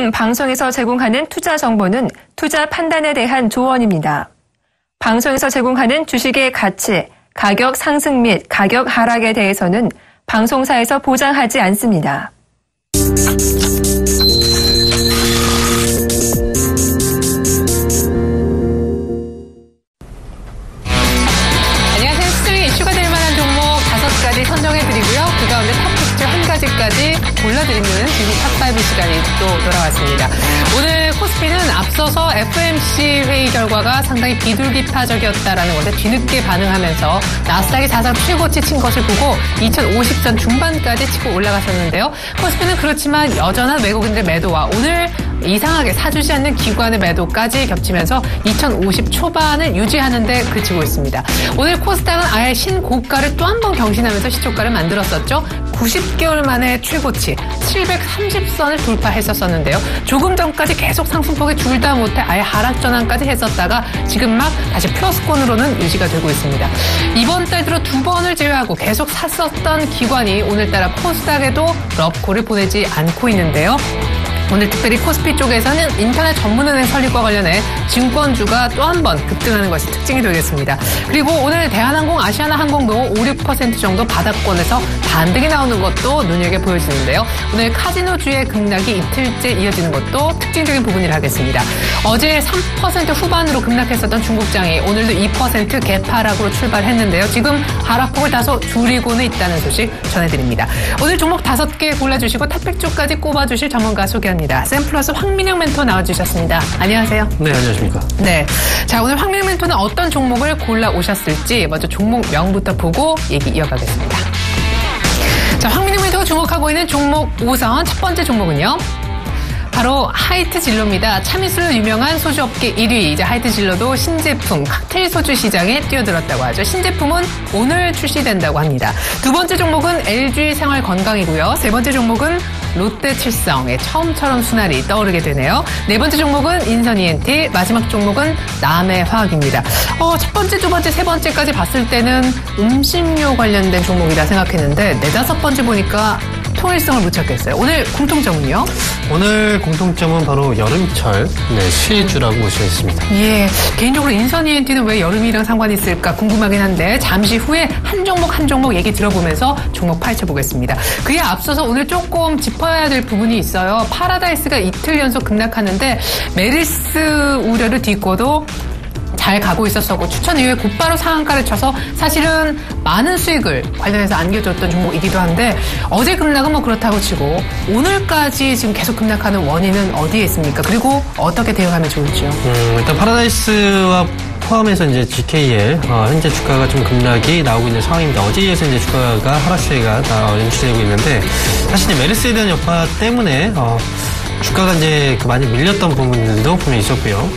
등 방송에서 제공하는 투자 정보는 투자 판단에 대한 조언입니다. 방송에서 제공하는 주식의 가치, 가격 상승 및 가격 하락에 대해서는 방송사에서 보장하지 않습니다. 안녕하세요. 시장에 이슈가 될 만한 종목 5가지 선정해드리고요. 그 가운데 탑픽 한 가지까지 골라드리는 주식 탑5 시간이 또 돌아왔습니다. 오늘 코스피는 앞서서 FOMC 회의 결과가 상당히 비둘기파적이었다라는 것에 뒤늦게 반응하면서 나스닥이 사상 최고치 친 것을 보고 2050선 중반까지 치고 올라갔었는데요. 코스피는 그렇지만 여전한 외국인들 매도와 오늘 이상하게 사주지 않는 기관의 매도까지 겹치면서 2050 초반을 유지하는 데 그치고 있습니다. 오늘 코스닥은 아예 신고가를 또 한 번 경신하면서 시초가를 만들었었죠. 90개월 만에 최고치 730선을 돌파했었는데요. 조금 전까지 계속 상승폭에 줄다 못해 아예 하락 전환까지 했었다가 지금 막 다시 플러스권으로는 유지가 되고 있습니다. 이번 달 들어 2번을 제외하고 계속 샀었던 기관이 오늘따라 코스닥에도 럽콜을 보내지 않고 있는데요. 오늘 특별히 코스피 쪽에서는 인터넷 전문은행 설립과 관련해 증권주가 또 한 번 급등하는 것이 특징이 되겠습니다. 그리고 오늘 대한항공, 아시아나항공도 5, 6% 정도 바닥권에서 반등이 나오는 것도 눈여겨 보여지는데요. 오늘 카지노주의 급락이 이틀째 이어지는 것도 특징적인 부분이라 하겠습니다. 어제 3% 후반으로 급락했었던 중국장이 오늘도 2% 개파락으로 출발했는데요. 지금 하락폭을 다소 줄이고는 있다는 소식 전해드립니다. 오늘 종목 5개 골라주시고 탑픽 쪽까지 꼽아주실 전문가 소개합니다. 샘플러스 황민영 멘토 나와주셨습니다. 안녕하세요. 네, 안녕하십니까. 네. 자, 오늘 황민영 멘토는 어떤 종목을 골라 오셨을지 먼저 종목명부터 보고 얘기 이어가겠습니다. 자, 황민영 멘토가 주목하고 있는 종목 5선 첫 번째 종목은요. 바로 하이트진로입니다. 참이슬로 유명한 소주업계 1위. 이제 하이트진로도 신제품, 칵테일 소주 시장에 뛰어들었다고 하죠. 신제품은 오늘 출시된다고 합니다. 두 번째 종목은 LG생활건강이고요. 세 번째 종목은 롯데칠성의 처음처럼 순환이 떠오르게 되네요. 네 번째 종목은 인선ENT, 마지막 종목은 남해화학입니다. 첫 번째, 두 번째, 세 번째까지 봤을 때는 음식료 관련된 종목이라 생각했는데 네다섯 번째 보니까 통일성을 못 찾겠어요. 오늘 공통점은요? 오늘 공통점은 바로 여름철 수혜주라고 볼 수 있습니다. 예, 개인적으로 인선ENT는 왜 여름이랑 상관이 있을까 궁금하긴 한데 잠시 후에 한 종목 얘기 들어보면서 종목 파헤쳐보겠습니다. 그에 앞서서 오늘 조금 짚어야 될 부분이 있어요. 파라다이스가 이틀 연속 급락하는데 메르스 우려를 딛고도 잘 가고 있었고 추천 이후에 곧바로 상한가를 쳐서 사실은 많은 수익을 관련해서 안겨줬던 종목이기도 한데 어제 급락은 뭐 그렇다고 치고 오늘까지 지금 계속 급락하는 원인은 어디에 있습니까? 그리고 어떻게 대응하면 좋을지요? 일단 파라다이스와 포함해서 이제 GK의 현재 주가가 좀 급락이 나오고 있는 상황입니다. 어제에 이어서 이제 주가가 하락세가 연출되고 있는데 사실 이제 메르스에 대한 여파 때문에 주가가 이제 많이 밀렸던 부분들도 분명히 있었고요.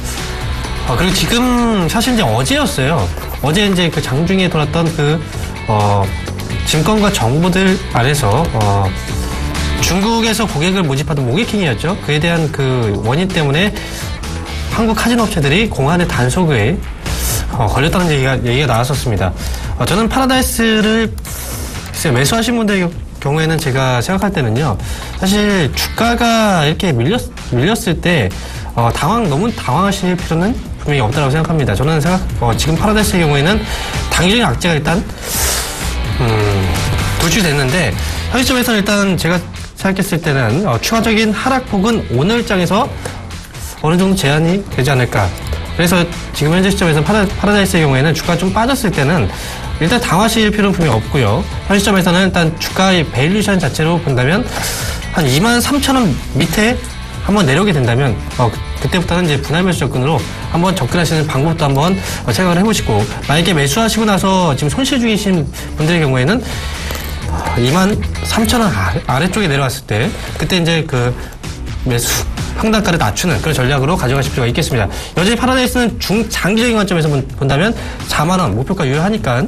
그리고 지금 사실 이제 어제였어요. 어제 이제 그 장중에 돌았던 증권가 정보들 안에서 중국에서 고객을 모집하던 모객행위였죠. 그에 대한 그 원인 때문에 한국 카지노 업체들이 공안의 단속에 걸렸다는 얘기가 나왔었습니다. 저는 파라다이스를 매수하신 분들의 경우에는 제가 생각할 때는요. 사실 주가가 이렇게 밀렸을 때 너무 당황하실 필요는 분명히 없다고 생각합니다. 저는 지금 파라다이스의 경우에는 단기적인 악재가 일단 도출됐는데 현 시점에서는 일단 제가 생각했을 때는 추가적인 하락폭은 오늘장에서 어느 정도 제한이 되지 않을까. 그래서 지금 현재 시점에서 파라다이스의 경우에는 주가가 좀 빠졌을 때는 일단 당하실 필요는 분명히 없고요. 현 시점에서는 일단 주가의 밸류션 자체로 본다면 한 23,000원 밑에 한번 내려오게 된다면 그때부터는 이제 분할 매수 접근으로 한번 접근하시는 방법도 한번 생각을 해보시고 만약에 매수하시고 나서 지금 손실 중이신 분들의 경우에는 23,000원 아래쪽에 내려왔을 때 그때 이제 그 매수 평단가를 낮추는 그런 전략으로 가져가실 필요가 있겠습니다. 여전히 파라다이스는 중장기적인 관점에서 본다면 4만원 목표가 유효하니까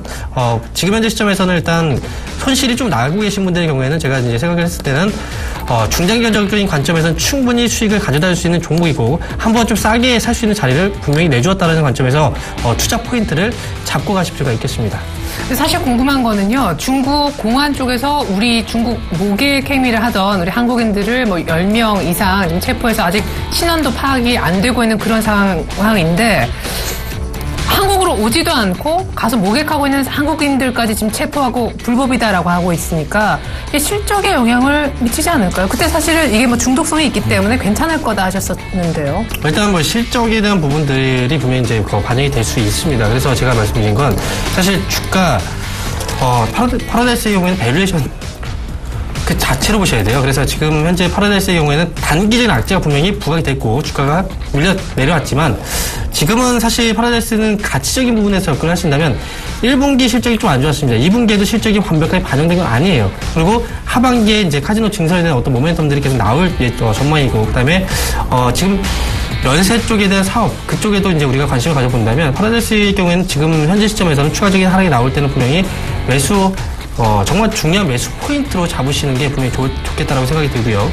지금 현재 시점에서는 일단 손실이 좀 나고 계신 분들의 경우에는 제가 이제 생각을 했을 때는 중장기적인 관점에서는 충분히 수익을 가져다 줄 수 있는 종목이고 한번 좀 싸게 살 수 있는 자리를 분명히 내주었다는 관점에서 투자 포인트를 잡고 가실 필요가 있겠습니다. 사실 궁금한 거는요. 중국 공안 쪽에서 우리 중국 모객 행위를 하던 우리 한국인들을 뭐 10명 이상 지금 체포해서 아직 신원도 파악이 안 되고 있는 그런 상황인데 한국으로 오지도 않고 가서 모객하고 있는 한국인들까지 지금 체포하고 불법이다라고 하고 있으니까 이게 실적에 영향을 미치지 않을까요? 그때 사실은 이게 뭐 중독성이 있기 때문에 괜찮을 거다 하셨었는데요. 일단 뭐 실적에 대한 부분들이 분명히 이제 반영이 될 수 있습니다. 그래서 제가 말씀드린 건 사실 주가 파라다이스의 경우에는 밸류에이션 그 자체로 보셔야 돼요. 그래서 지금 현재 파라다이스의 경우에는 단기적인 악재가 분명히 부각이 됐고 주가가 밀려 내려왔지만 지금은 사실 파라다이스는 가치적인 부분에서 접근을 하신다면 1분기 실적이 좀 안 좋았습니다. 2분기에도 실적이 완벽하게 반영된 건 아니에요. 그리고 하반기에 이제 카지노 증설에 대한 어떤 모멘텀들이 계속 나올 전망이고 그다음에 지금 연세 쪽에 대한 사업 그쪽에도 이제 우리가 관심을 가져본다면 파라다이스의 경우에는 지금 현재 시점에서는 추가적인 하락이 나올 때는 분명히 매수 정말 중요한 매수 포인트로 잡으시는 게 분명히 좋겠다라고 생각이 들고요.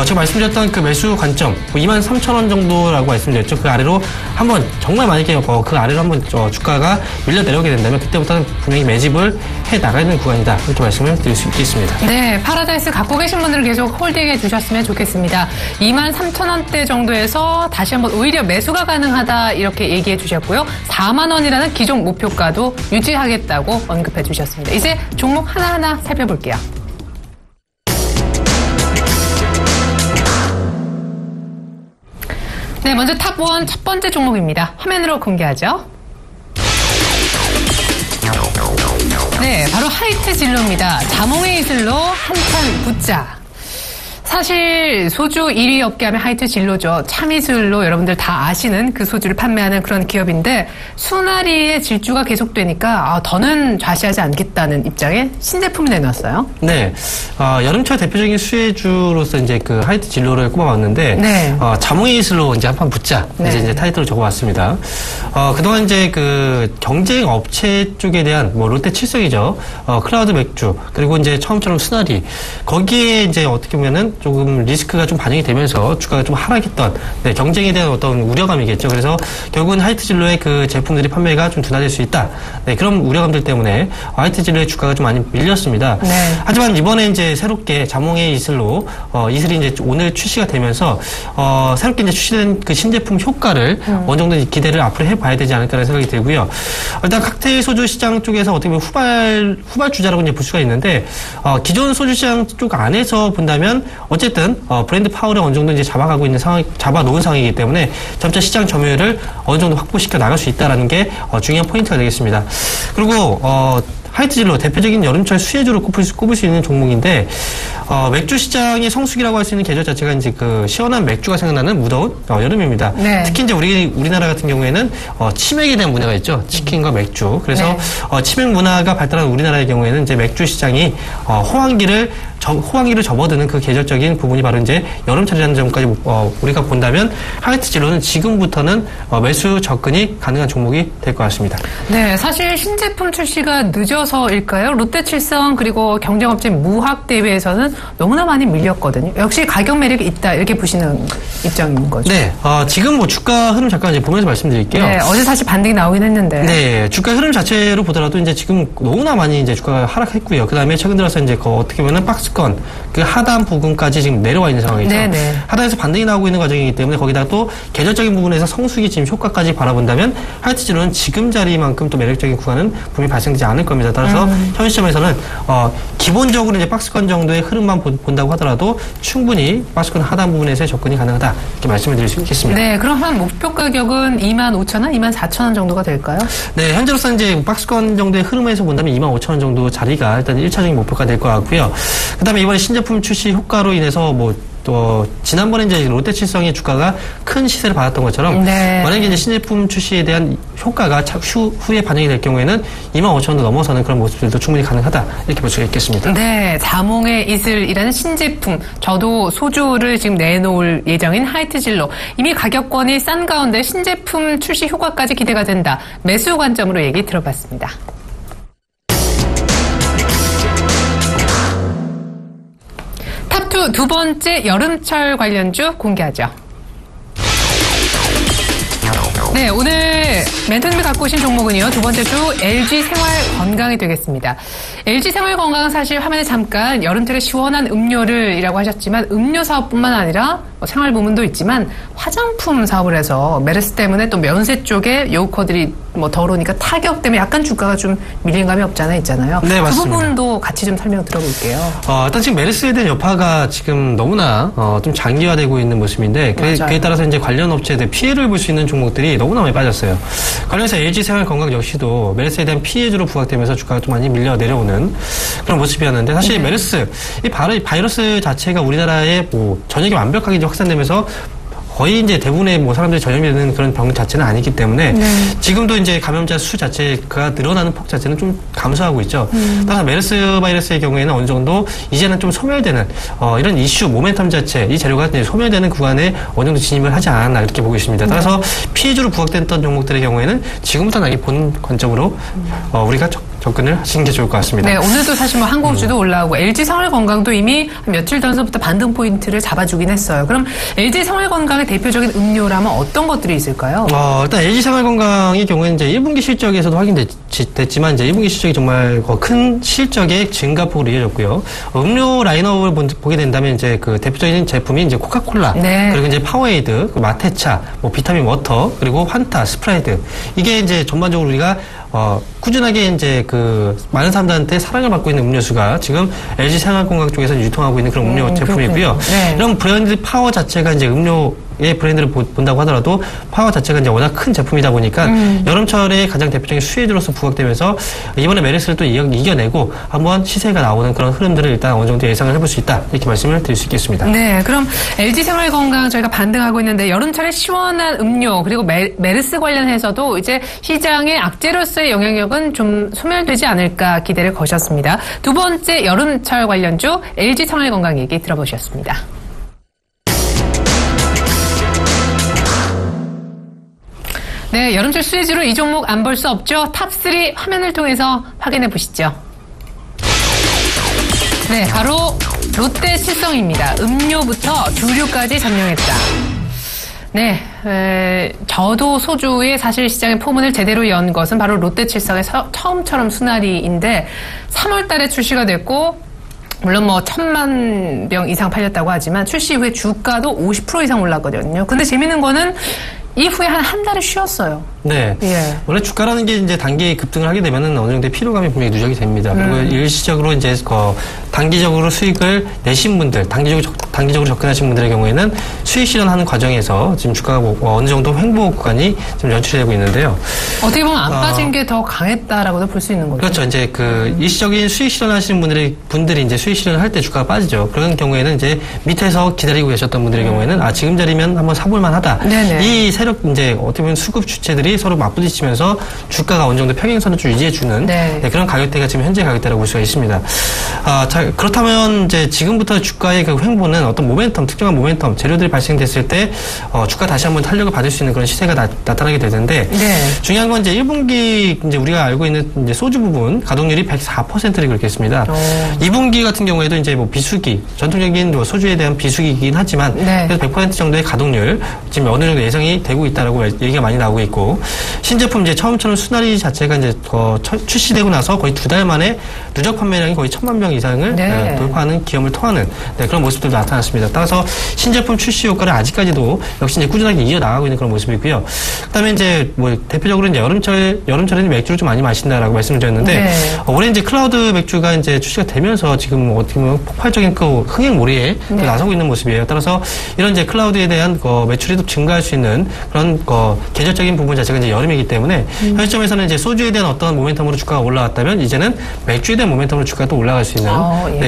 제가 말씀드렸던 그 매수 관점 23,000원 정도라고 말씀드렸죠. 그 아래로 한번 정말 만약에 그 아래로 한번 주가가 밀려 내려오게 된다면 그때부터는 분명히 매집을 해 나가야 되는 구간이다. 이렇게 말씀을 드릴 수 있겠습니다. 네, 파라다이스 갖고 계신 분들은 계속 홀딩해 주셨으면 좋겠습니다. 23,000원대 정도에서 다시 한번 오히려 매수가 가능하다 이렇게 얘기해 주셨고요. 4만 원이라는 기존 목표가도 유지하겠다고 언급해 주셨습니다. 이제 종목 하나하나 살펴볼게요. 네, 먼저 탑1 첫 번째 종목입니다. 화면으로 공개하죠. 네, 바로 하이트 진로입니다. 자몽의 이슬로 한판 붙자. 사실 소주 1위 업계 하면 하이트 진로죠. 참이슬로 여러분들 다 아시는 그 소주를 판매하는 그런 기업인데 순하리의 질주가 계속되니까 더는 좌시하지 않겠다는 입장에 신제품을 내놨어요. 네, 여름철 대표적인 수혜주로서 이제 그 하이트 진로를 꼽아봤는데 네. 자몽의 이슬로 이제 한판 붙자 네. 이제 타이틀을 적어봤습니다. 그동안 이제 그 경쟁 업체 쪽에 대한 뭐 롯데 칠성이죠, 클라우드 맥주 그리고 이제 처음처럼 순하리 거기에 이제 어떻게 보면은 조금 리스크가 좀 반영이 되면서 주가가 좀 하락했던 경쟁에 대한 어떤 우려감이겠죠. 그래서 결국은 하이트 진로의 그 제품들이 판매가 좀 둔화될 수 있다. 네, 그런 우려감들 때문에 하이트 진로의 주가가 좀 많이 밀렸습니다. 네. 하지만 이번에 이제 새롭게 자몽의 이슬로 이슬이 이제 오늘 출시가 되면서 새롭게 이제 출시된 그 신제품 효과를 어느 정도 기대를 앞으로 해봐야 되지 않을까라는 생각이 들고요. 일단 칵테일 소주 시장 쪽에서 어떻게 보면 후발 주자라고 이제 볼 수가 있는데 기존 소주 시장 쪽 안에서 본다면 어쨌든 브랜드 파워를 어느 정도 이제 잡아가고 있는 상황, 잡아놓은 상황이기 때문에 점차 시장 점유율을 어느 정도 확보시켜 나갈 수 있다라는 게 중요한 포인트가 되겠습니다. 그리고 하이트 진로 대표적인 여름철 수혜주로 꼽을 수 있는 종목인데 맥주 시장의 성수기라고 할 수 있는 계절 자체가 이제 그 시원한 맥주가 생각나는 무더운 여름입니다. 네. 특히 이제 우리나라 같은 경우에는 치맥에 대한 문화가 있죠. 치킨과 맥주. 그래서 네. 치맥 문화가 발달한 우리나라의 경우에는 이제 맥주 시장이 호황기를 접어드는 그 계절적인 부분이 바로 이제 여름철이라는 점까지 우리가 본다면 하이트 진로는 지금부터는 매수 접근이 가능한 종목이 될 것 같습니다. 네, 사실 신제품 출시가 늦어서일까요? 롯데칠성 그리고 경쟁업체 무학 대비해서는 너무나 많이 밀렸거든요. 역시 가격 매력이 있다 이렇게 보시는 입장인 거죠. 네, 지금 뭐 주가 흐름 잠깐 이제 보면서 말씀드릴게요. 네, 어제 사실 반등이 나오긴 했는데. 네, 주가 흐름 자체로 보더라도 이제 지금 너무나 많이 이제 주가가 하락했고요. 그 다음에 최근 들어서 이제 어떻게 보면 박스권 그 하단 부분까지 지금 내려와 있는 상황이죠. 네네. 하단에서 반등이 나오고 있는 과정이기 때문에 거기다 또 계절적인 부분에서 성수기 지금 효과까지 바라본다면 하이트 진로는 지금 자리만큼 또 매력적인 구간은 분명히 발생되지 않을 겁니다. 따라서 현 시점에서는 기본적으로 이제 박스권 정도의 흐름만 본다고 하더라도 충분히 박스권 하단 부분에서의 접근이 가능하다 이렇게 말씀을 드릴 수 있겠습니다. 네, 그럼 한 목표 가격은 25,000원, 24,000원 정도가 될까요? 네, 현재로서 이제 박스권 정도의 흐름에서 본다면 25,000원 정도 자리가 일단 1차적인 목표가 될 것 같고요. 그 다음에 이번에 신제품 출시 효과로 인해서 또 지난번에 이제 롯데칠성의 주가가 큰 시세를 받았던 것처럼 네. 만약에 이제 신제품 출시에 대한 효과가 후에 반영이 될 경우에는 25,000원도 넘어서는 그런 모습들도 충분히 가능하다 이렇게 볼 수가 있겠습니다. 네, 자몽의 이슬이라는 신제품. 저도 소주를 지금 내놓을 예정인 하이트 진로. 이미 가격권이 싼 가운데 신제품 출시 효과까지 기대가 된다. 매수 관점으로 얘기 들어봤습니다. 탑2 주 두 번째 여름철 관련주 공개하죠. 네, 오늘 멘토님이 갖고 오신 종목은요. 두 번째 주 LG 생활건강이 되겠습니다. LG 생활건강은 사실 화면에 잠깐 여름철에 시원한 음료를이라고 하셨지만 음료 사업뿐만 아니라 생활 부문도 있지만 화장품 사업을 해서 메르스 때문에 또 면세 쪽에 요커들이 더러우니까 타격 때문에 약간 주가가 좀 밀린 감이 없잖아 있잖아요. 네, 맞습니다. 그 부분도 같이 좀 설명 들어볼게요. 일단 지금 메르스에 대한 여파가 지금 너무나 좀 장기화되고 있는 모습인데 그에 따라서 이제 관련 업체들 피해를 볼 수 있는 종목들이 너무나 많이 빠졌어요. 관련해서 LG 생활건강 역시도 메르스에 대한 피해주로 부각되면서 주가가 좀 많이 밀려 내려오는 그런 모습이었는데 사실 메르스 이 바이러스 자체가 우리나라에 전역이 완벽하게 이제 확산되면서 거의 이제 대부분의 사람들이 전염이 되는 그런 병 자체는 아니기 때문에 지금도 이제 감염자 수 자체가 늘어나는 폭 자체는 좀 감소하고 있죠. 따라서 메르스 바이러스의 경우에는 어느 정도 이제는 좀 소멸되는 이런 이슈 모멘텀 자체 이 재료가 이제 소멸되는 구간에 어느 정도 진입을 하지 않았나 이렇게 보고 있습니다. 따라서 피해주로 부각됐던 종목들의 경우에는 지금부터 나기 본 관점으로 우리가 접근을 하시는 게 좋을 것 같습니다. 네, 오늘도 사실 항공주도 올라오고 LG 생활건강도 이미 며칠 전서부터 반등 포인트를 잡아주긴 했어요. 그럼 LG 생활건강의 대표적인 음료라면 어떤 것들이 있을까요? 일단 LG 생활건강의 경우에는 이제 1분기 실적에서도 확인됐지만 이제 1분기 실적이 정말 큰 실적의 증가폭으로 이어졌고요. 음료 라인업을 보게 된다면 이제 그 대표적인 제품이 이제 코카콜라, 그리고 이제 파워에이드, 마테차, 비타민 워터, 그리고 환타, 스프라이드 이게 이제 전반적으로 우리가 꾸준하게 이제 많은 사람들한테 사랑을 받고 있는 음료수가 지금 LG 생활건강 쪽에서 유통하고 있는 그런 음료 제품이고요. 이런 브랜드 파워 자체가 이제 음료의 브랜드를 본다고 하더라도 파워 자체가 이제 워낙 큰 제품이다 보니까 여름철에 가장 대표적인 수혜주로서 부각되면서 이번에 메르스를 또 이겨내고 한번 시세가 나오는 그런 흐름들을 일단 어느 정도 예상을 해볼 수 있다 이렇게 말씀을 드릴 수 있겠습니다. 네, 그럼 LG 생활건강 저희가 반등하고 있는데 여름철에 시원한 음료 그리고 메르스 관련해서도 이제 시장의 악재로서의 영향력은 좀 소멸되지 않을까 기대를 거셨습니다. 두 번째 여름철 관련주 LG 생활건강 얘기 들어보셨습니다. 네, 여름철 수혜주로 이 종목 안 볼 수 없죠. 탑3 화면을 통해서 확인해 보시죠. 네, 바로 롯데 칠성입니다. 음료부터 주류까지 점령했다. 네, 저도 소주의 사실 시장의 포문을 제대로 연 것은 바로 롯데 칠성의 처음처럼 수나리인데 3월 달에 출시가 됐고 물론 1,000만 병 이상 팔렸다고 하지만 출시 이후에 주가도 50% 이상 올랐거든요. 근데 재밌는 거는 이후에 한 달을 쉬었어요. 네. 원래 주가라는 게 이제 단기 급등을 하게 되면은 어느 정도의 피로감이 분명히 누적이 됩니다. 그리고 일시적으로 이제 단기적으로 수익을 내신 분들, 단기적으로 접근하신 분들의 경우에는 수익 실현하는 과정에서 지금 주가가 어느 정도 횡보 구간이 지금 연출이 되고 있는데요. 어떻게 보면 안 빠진 게 더 강했다라고도 볼 수 있는 거죠. 그렇죠. 이제 일시적인 수익 실현하시는 분들이 이제 수익 실현을 할 때 주가가 빠지죠. 그런 경우에는 이제 밑에서 기다리고 계셨던 분들의 경우에는 지금 자리면 한번 사볼만 하다. 이 세력 이제 어떻게 보면 수급 주체들이 서로 맞부딪히면서 주가가 어느 정도 평행선을 좀 유지해주는 그런 가격대가 지금 현재 가격대라고 볼 수가 있습니다. 자, 그렇다면 이제 지금부터 주가의 그 횡보는 어떤 모멘텀, 특정한 모멘텀, 재료들이 발생됐을 때 주가 다시 한번 탄력을 받을 수 있는 그런 시세가 나타나게 될 텐데 중요한 건 이제 1분기 이제 우리가 알고 있는 이제 소주 부분 가동률이 104%를 기록했습니다. 2분기 같은 경우에도 이제 비수기, 전통적인 소주에 대한 비수기이긴 하지만 그래서 100% 정도의 가동률 지금 어느 정도 예상이 되고 있다라고 얘기가 많이 나오고 있고 신제품 이제 처음처럼 수나리 자체가 이제 출시되고 나서 거의 2달 만에 누적 판매량이 거의 1,000만 병 이상을 돌파하는 기염을 토하는 그런 모습들도 나타났습니다. 따라서 신제품 출시 효과를 아직까지도 역시 이제 꾸준하게 이어나가고 있는 그런 모습이고요. 그다음에 이제 대표적으로 이제 여름철에는 맥주를 좀 많이 마신다라고 말씀을 드렸는데 올해 이제 클라우드 맥주가 이제 출시가 되면서 지금 어떻게 보면 폭발적인 흥행몰이에 나서고 있는 모습이에요. 따라서 이런 이제 클라우드에 대한 매출이 더 증가할 수 있는 그런 계절적인 부분 자체가 이제 여름이기 때문에 현 시점에서는 이제 소주에 대한 어떤 모멘텀으로 주가가 올라왔다면 이제는 맥주에 대한 모멘텀으로 주가가 또 올라갈 수 있는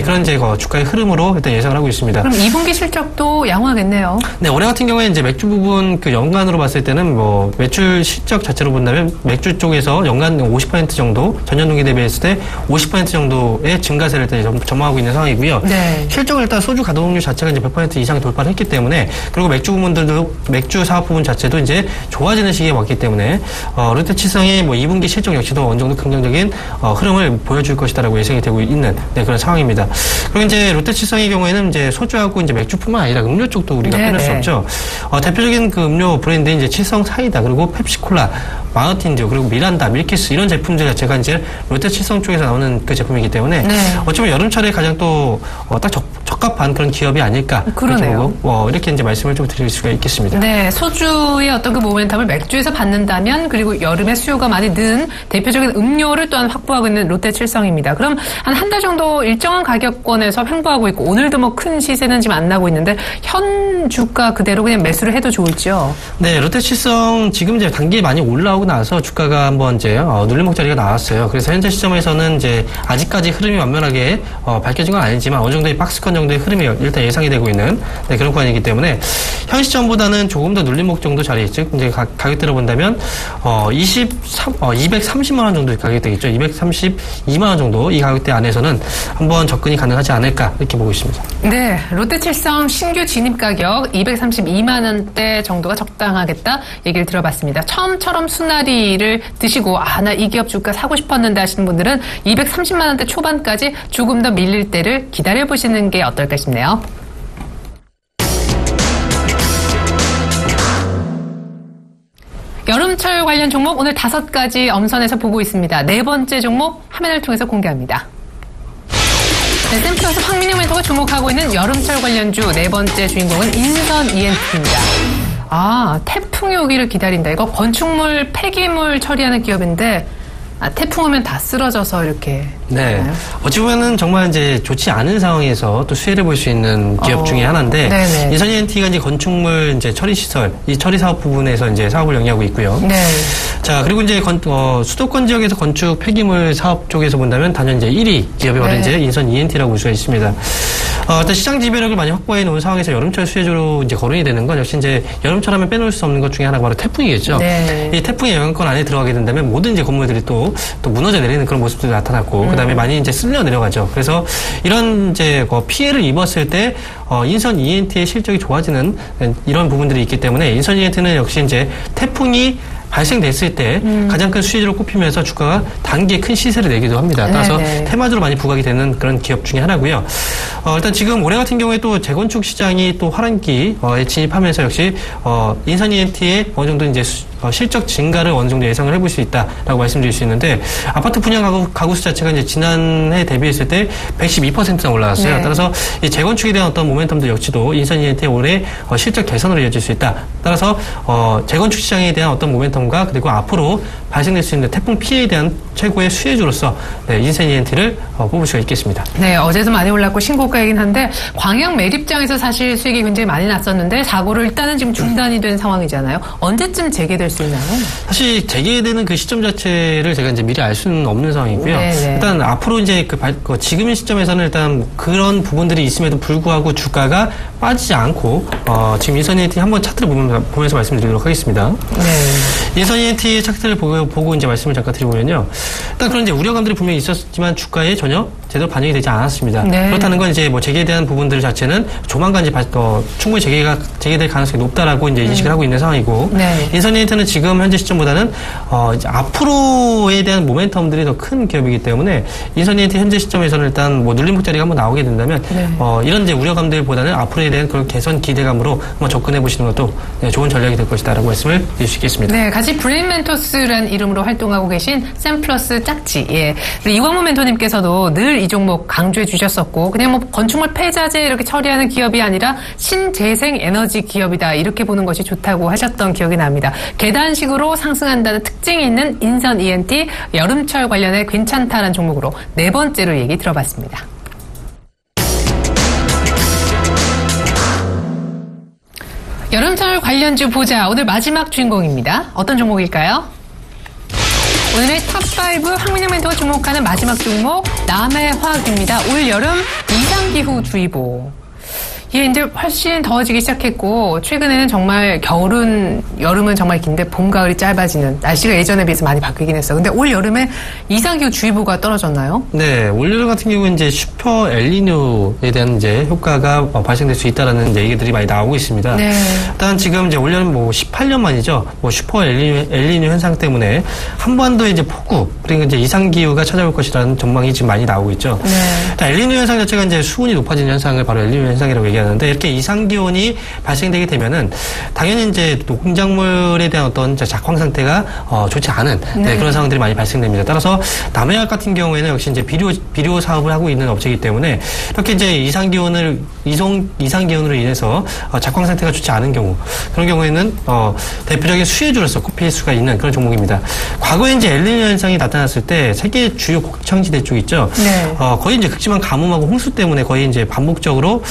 그런 이제 주가의 흐름으로 일단 예상을 하고 있습니다. 그럼 2분기 실적도 양호하겠네요. 네, 올해 같은 경우에 이제 맥주 부분 연간으로 봤을 때는 매출 실적 자체로 본다면 맥주 쪽에서 연간 50% 정도 전년 동기 대비했을 때 50% 정도의 증가세를 일단 전망하고 있는 상황이고요. 실적은 일단 소주 가동률 자체가 이제 100% 이상 돌파를 했기 때문에 그리고 맥주 부분들도 맥주 사업 부분 자체도 이제 좋아지는 시기에 왔기 때문에 때문에 롯데칠성의 뭐 2분기 실적 역시도 어느 정도 긍정적인 흐름을 보여줄 것이다라고 예상이 되고 있는 그런 상황입니다. 그리고 이제 롯데칠성의 경우에는 이제 소주하고 이제 맥주뿐만 아니라 음료 쪽도 우리가 빼놓을 수 없죠. 대표적인 그 음료 브랜드인 이제 칠성 사이다 그리고 펩시콜라, 마운틴듀 그리고 미란다, 밀키스 이런 제품들 자체가 이제 롯데칠성 쪽에서 나오는 그 제품이기 때문에 어쩌면 여름철에 가장 또 딱 적합한 그런 기업이 아닐까. 그러네요. 이렇게 이제 말씀을 좀 드릴 수가 있겠습니다. 네, 소주의 어떤 그 모멘텀을 맥주에서 받는다면 그리고 여름에 수요가 많이 는 대표적인 음료를 또한 확보하고 있는 롯데칠성입니다. 그럼 한 달 정도 일정한 가격권에서 횡보하고 있고 오늘도 뭐 큰 시세는 지금 안 나고 있는데 현 주가 그대로 그냥 매수를 해도 좋을지요? 네, 롯데칠성 지금 이제 단계에 많이 올라오고 나서 주가가 한번 이제 눌림목 자리가 나왔어요. 그래서 현재 시점에서는 이제 아직까지 흐름이 완전하게 밝혀진 건 아니지만 어느 정도의 박스권 정도의 흐름이 일단 예상이 되고 있는 그런 구간이기 때문에 현 시점보다는 조금 더 눌림목 정도 자리, 즉 이제 가격대로 본다면 230만 원 정도의 가격대 있죠. 232만 원 정도 이 가격대 안에서는 한번 접근이 가능하지 않을까 이렇게 보고 있습니다. 네, 롯데칠성 신규 진입 가격 232만 원대 정도가 적당하겠다 얘기를 들어봤습니다. 처음처럼 순나리를 드시고 나 이 기업 주가 사고 싶었는데 하시는 분들은 230만 원대 초반까지 조금 더 밀릴 때를 기다려보시는 게 어떨까 싶네요. 여름철 관련 종목 오늘 5가지 엄선해서 보고 있습니다. 네 번째 종목 화면을 통해서 공개합니다. 네, 샘플러스 황민영 멘토가 주목하고 있는 여름철 관련주 네 번째 주인공은 인선 ENT입니다. 태풍이 오기를 기다린다. 이거 건축물, 폐기물 처리하는 기업인데 태풍 오면 다 쓰러져서 이렇게. 네. 어찌 보면은 정말 이제 좋지 않은 상황에서 또 수혜를 볼 수 있는 기업 중에 하나인데, 인선 ENT가 이제 건축물 이제 처리 시설, 이 처리 사업 부분에서 이제 사업을 영위하고 있고요. 네. 자, 그리고 이제 수도권 지역에서 건축 폐기물 사업 쪽에서 본다면 단연 이제 1위 기업이 바로 이제 인선 ENT라고 볼 수가 있습니다. 일단 시장 지배력을 많이 확보해 놓은 상황에서 여름철 수혜주로 이제 거론이 되는 건 역시 이제 여름철 하면 빼놓을 수 없는 것 중에 하나가 바로 태풍이겠죠. 네. 이 태풍의 영향권 안에 들어가게 된다면 모든 이제 건물들이 또 무너져 내리는 그런 모습들이 나타났고, 그다음에 많이 이제 쓸려 내려가죠. 그래서 이런 이제 피해를 입었을 때 인선 ENT의 실적이 좋아지는 이런 부분들이 있기 때문에 인선 ENT는 역시 이제 태풍이 발생됐을 때 가장 큰 수혜주로 꼽히면서 주가가 단기에 큰 시세를 내기도 합니다. 따라서 테마주로 많이 부각이 되는 그런 기업 중에 하나고요. 일단 지금 올해 같은 경우에 또 재건축 시장이 또 화랑기에 진입하면서 역시 인선 ENT의 어느 정도 이제 실적 증가를 어느 정도 예상을 해볼 수 있다라고 말씀드릴 수 있는데, 아파트 분양 가구 수 자체가 이제 지난해 대비했을 때 112%나 올라갔어요. 네. 따라서 이 재건축에 대한 어떤 모멘텀도 역시도 인선 ENT의 올해 실적 개선으로 이어질 수 있다. 따라서 재건축 시장에 대한 어떤 모멘텀과 그리고 앞으로 발생될 수 있는 태풍 피해에 대한 최고의 수혜주로서 인선 ENT를 뽑을 수가 있겠습니다. 네, 어제도 많이 올랐고 신고가이긴 한데 광양 매립장에서 사실 수익이 굉장히 많이 났었는데 사고를 일단은 지금 중단이 된 상황이잖아요. 언제쯤 재개될 수 있나요? 사실 재개되는 그 시점 자체를 제가 이제 미리 알 수는 없는 상황이고요. 네네. 일단 앞으로 이제 지금 시점에서는 일단 그런 부분들이 있음에도 불구하고 주가가 빠지지 않고 지금 인선 ENT 한번 차트를 보면서 말씀드리도록 하겠습니다. 네. 인선 ENT의 차트를 보고 이제 말씀을 잠깐 드리면요. 일단 그런 이제 우려감들이 분명히 있었지만 주가에 전혀 제대로 반영이 되지 않았습니다. 네. 그렇다는 건 이제 재개에 대한 부분들 자체는 조만간 이제 충분히 재개될 가능성이 높다라고 이제 인식을 하고 있는 상황이고, 네. 인선 ENT는 지금 현재 시점보다는 이제 앞으로에 대한 모멘텀들이 더 큰 기업이기 때문에 인선 ENT 현재 시점에서는 일단 눌림목 자리가 한번 나오게 된다면 이런 이제 우려감들보다는 앞으로에 대한 그런 개선 기대감으로 한번 접근해 보시는 것도 좋은 전략이 될 것이다라고 말씀을 드릴 수 있겠습니다. 네, 같이 브레인 멘토스라는 이름으로 활동하고 계신 샘플러스 짝지. 예. 이광무 멘토님께서도 늘 이 종목 강조해 주셨었고, 그냥 건축물 폐자재 이렇게 처리하는 기업이 아니라 신재생 에너지 기업이다 이렇게 보는 것이 좋다고 하셨던 기억이 납니다. 계단식으로 상승한다는 특징이 있는 인선 ENT 여름철 관련해 괜찮다는 종목으로 네 번째로 얘기 들어봤습니다. 여름철 관련주 보자. 오늘 마지막 주인공입니다. 어떤 종목일까요? 오늘의 탑5 황민영 멘토가 주목하는 마지막 종목 남해화학입니다. 올 여름 이상기후주의보. 예, 이제 훨씬 더워지기 시작했고 최근에는 정말 여름은 정말 긴데 봄, 가을이 짧아지는 날씨가 예전에 비해서 많이 바뀌긴 했어요. 근데 올 여름에 이상기후 주의보가 떨어졌나요? 네, 올 여름 같은 경우는 이제 슈퍼 엘니뇨에 대한 이제 효과가 발생될 수 있다라는 얘기들이 많이 나오고 있습니다. 네. 일단 지금 이제 올 여름 18년 만이죠. 슈퍼 엘니뇨 현상 때문에 한반도에 이제 폭우 그리고 이제 이상기후가 찾아올 것이라는 전망이 지금 많이 나오고 있죠. 네. 일단 엘니뇨 현상 자체가 이제 수온이 높아지는 현상을 바로 엘니뇨 현상이라고 얘기하는데 이렇게 이상기온이 발생되게 되면은 당연히 이제 농작물에 대한 어떤 작황 상태가 좋지 않은 그런 상황들이 많이 발생됩니다. 따라서 남해안 같은 경우에는 역시 이제 비료 사업을 하고 있는 업체이기 때문에 이렇게 이제 이상기온으로 인해서 작황 상태가 좋지 않은 경우 그런 경우에는 대표적인 수혜주로서 꼽힐 수가 있는 그런 종목입니다. 과거에 이제 엘니뇨 현상이 나타났을 때 세계 주요 곡창지대 쪽 있죠. 네. 거의 이제 극심한 가뭄하고 홍수 때문에 거의 이제 반복적으로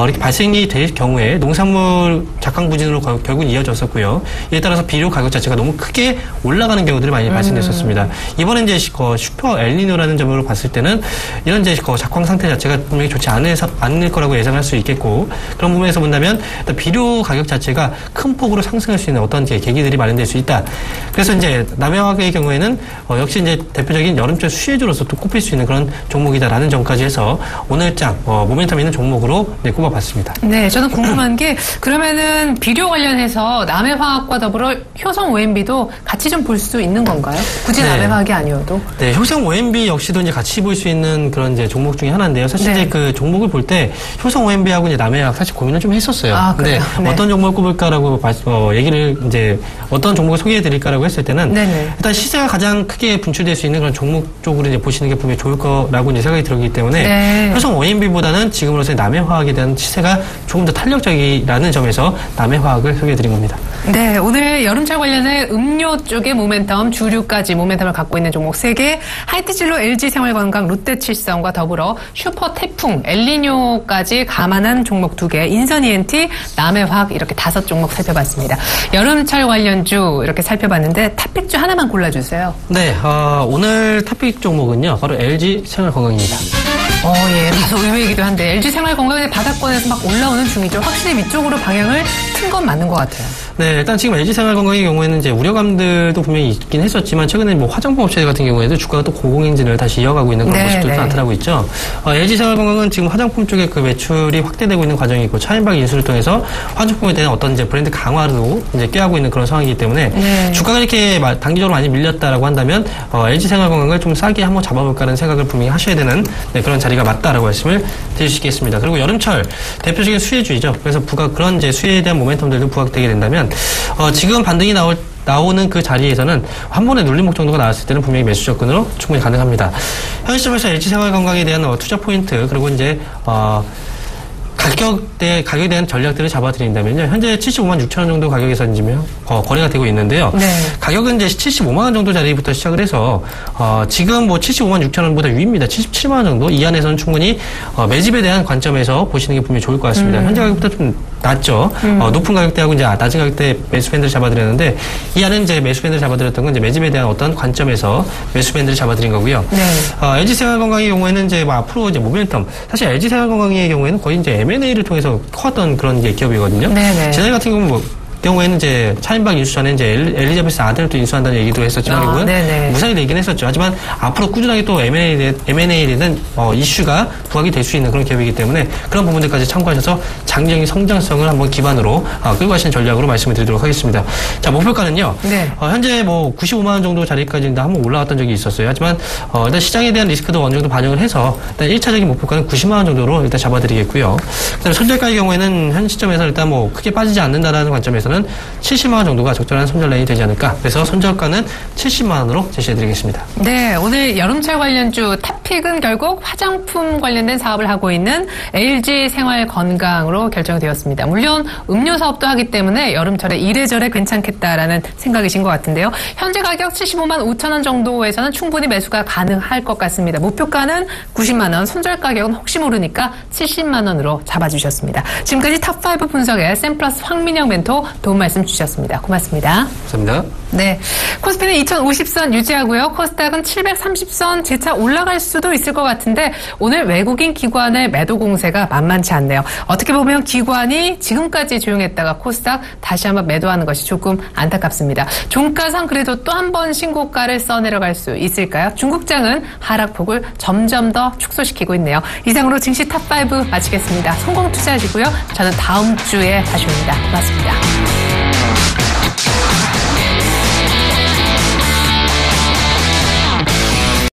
이렇게 발생이 될 경우에 농산물 작황 부진으로 결국은 이어졌었고요. 이에 따라서 비료 가격 자체가 너무 크게 올라가는 경우들이 많이 발생됐었습니다. 이번에 이제 슈퍼 엘니뇨라는 점으로 봤을 때는 이런 이제 작황 상태 자체가 분명히 좋지 않을 거라고 예상할 수 있겠고 그런 부분에서 본다면 비료 가격 자체가 큰 폭으로 상승할 수 있는 어떤 계기들이 마련될 수 있다. 그래서 이제 남해화학의 경우에는 역시 이제 대표적인 여름철 수혜주로서 또 꼽힐 수 있는 그런 종목이다라는 점까지 해서 오늘장 모멘텀 있는 종목으로 꼽아봤습니다. 네, 저는 궁금한 게 그러면은 비료 관련해서 남해화학과 더불어 효성 OMB도 같이 좀 볼 수 있는 건가요? 굳이 남해화학이 아니어도? 네, 효성 OMB 역시도 이제 같이 볼 수 있는 그런 이제 종목 중에 하나인데요. 사실 이제 그 종목을 볼 때 효성 OMB하고 이제 남해화학 사실 고민을 좀 했었어요. 근데 어떤 종목을 꼽을까라고 얘기를 이제 어떤 종목을 소개해드릴까라고 했을 때는 일단 시세가 가장 크게 분출될 수 있는 그런 종목 쪽으로 이제 보시는 게 분명히 좋을 거라고 이제 생각이 들기 때문에 효성 OMB보다는 지금으로서의 남해화학에 대한 시세가 조금 더 탄력적이라는 점에서 남해화학을 소개해드린 겁니다. 네, 오늘 여름철 관련해 음료 쪽의 모멘텀, 주류까지 모멘텀을 갖고 있는 종목 3개, 하이티진로, LG생활건강, 롯데칠성과 더불어 슈퍼 태풍, 엘니뇨까지 감안한 종목 2개, 인선 ENT, 남해화학 이렇게 5종목 살펴봤습니다. 여름철 관련주 이렇게 살펴봤는데 탑픽주 하나만 골라주세요. 네, 오늘 탑픽 종목은요, 바로 LG생활건강입니다. 예, 다소 의외이기도 한데 LG생활건강의 바닥권에서 막 올라오는 중이죠. 확실히 위쪽으로 방향을 튼 건 맞는 것 같아요. 네, 일단 지금 LG생활건강의 경우에는 이제 우려감들도 분명히 있긴 했었지만 최근에 뭐 화장품 업체 같은 경우에도 주가가 또 고공행진을 다시 이어가고 있는 그런 모습도 나타나고 있죠. LG생활건강은 지금 화장품 쪽에 그 매출이 확대되고 있는 과정이고 차인박 인수를 통해서 화장품에 대한 어떤 이제 브랜드 강화로 이제 꾀하고 있는 그런 상황이기 때문에 주가가 이렇게 단기적으로 많이 밀렸다라고 한다면 LG생활건강을 좀 싸게 한번 잡아볼까라는 생각을 분명히 하셔야 되는 그런 자리가 맞다라고 말씀을 드릴 수 있겠습니다. 그리고 여름철 대표적인 수혜주이죠. 그래서 그런 이제 수혜에 대한 모멘텀들도 부각되게 된다면 지금 반등이 나오는 그 자리에서는 한 번에 눌림목 정도가 나왔을 때는 분명히 매수 접근으로 충분히 가능합니다. 현 시점에서 LG생활건강에 대한 투자 포인트 그리고 이제 가격에 대한 전략들을 잡아드린다면요. 현재 75만 6천 원 정도 가격에서 지금 거래가 되고 있는데요. 가격은 이제 75만 원 정도 자리부터 시작을 해서 지금 뭐 75만 6천 원보다 위입니다. 77만 원 정도. 이 안에서는 충분히 매집에 대한 관점에서 보시는 게 분명히 좋을 것 같습니다. 현재 가격보다 좀 낮죠. 높은 가격대하고 이제 낮은 가격대 매수 밴드를 잡아드렸는데 이 안은 이제 매수 밴드를 잡아드렸던 건 이제 매집에 대한 어떤 관점에서 매수 밴드를 잡아드린 거고요. LG생활건강의 경우에는 이제 앞으로 이제 모멘텀 사실 LG생활건강의 경우에는 거의 이제 M&A를 통해서 커왔던 그런 이제 기업이거든요. 지난해 같은 경우에는 이제 차인박 인수 전에 이제 엘리자베스 아들을 또 인수한다는 얘기도 했었지만 결국은 무사히 되긴 했었죠. 하지만 앞으로 꾸준하게 또 M&A에 대한 이슈가 부각이 될 수 있는 그런 기업이기 때문에 그런 부분들까지 참고하셔서 장기적인 성장성을 한번 기반으로 끌고 가시는 전략으로 말씀을 드리도록 하겠습니다. 자, 목표가는요. 현재 95만 원 정도 자리까지 한번 올라왔던 적이 있었어요. 하지만 일단 시장에 대한 리스크도 어느 정도 반영을 해서 일단 1차적인 목표가는 90만 원 정도로 일단 잡아드리겠고요. 그다음에 손절가의 경우에는 현 시점에서 일단 크게 빠지지 않는다라는 관점에서 70만 원 정도가 적절한 손절 라인이 되지 않을까. 그래서 손절가는 70만 원으로 제시해드리겠습니다. 네, 오늘 여름철 관련주 탑픽은 결국 화장품 관련된 사업을 하고 있는 LG생활건강으로 결정되었습니다. 물론 음료 사업도 하기 때문에 여름철에 이래저래 괜찮겠다라는 생각이신 것 같은데요. 현재 가격 75만 5천 원 정도에서는 충분히 매수가 가능할 것 같습니다. 목표가는 90만 원, 손절 가격은 혹시 모르니까 70만 원으로 잡아주셨습니다. 지금까지 탑5 분석의 샘플러스 황민영 멘토 도움 말씀 주셨습니다. 고맙습니다. 감사합니다. 네, 코스피는 2050선 유지하고요. 코스닥은 730선 재차 올라갈 수도 있을 것 같은데 오늘 외국인 기관의 매도 공세가 만만치 않네요. 어떻게 보면 기관이 지금까지 조용했다가 코스닥 다시 한번 매도하는 것이 조금 안타깝습니다. 종가상 그래도 또 한 번 신고가를 써내려갈 수 있을까요? 중국장은 하락폭을 점점 더 축소시키고 있네요. 이상으로 증시 탑5 마치겠습니다. 성공 투자하시고요. 저는 다음 주에 다시 옵니다. 고맙습니다.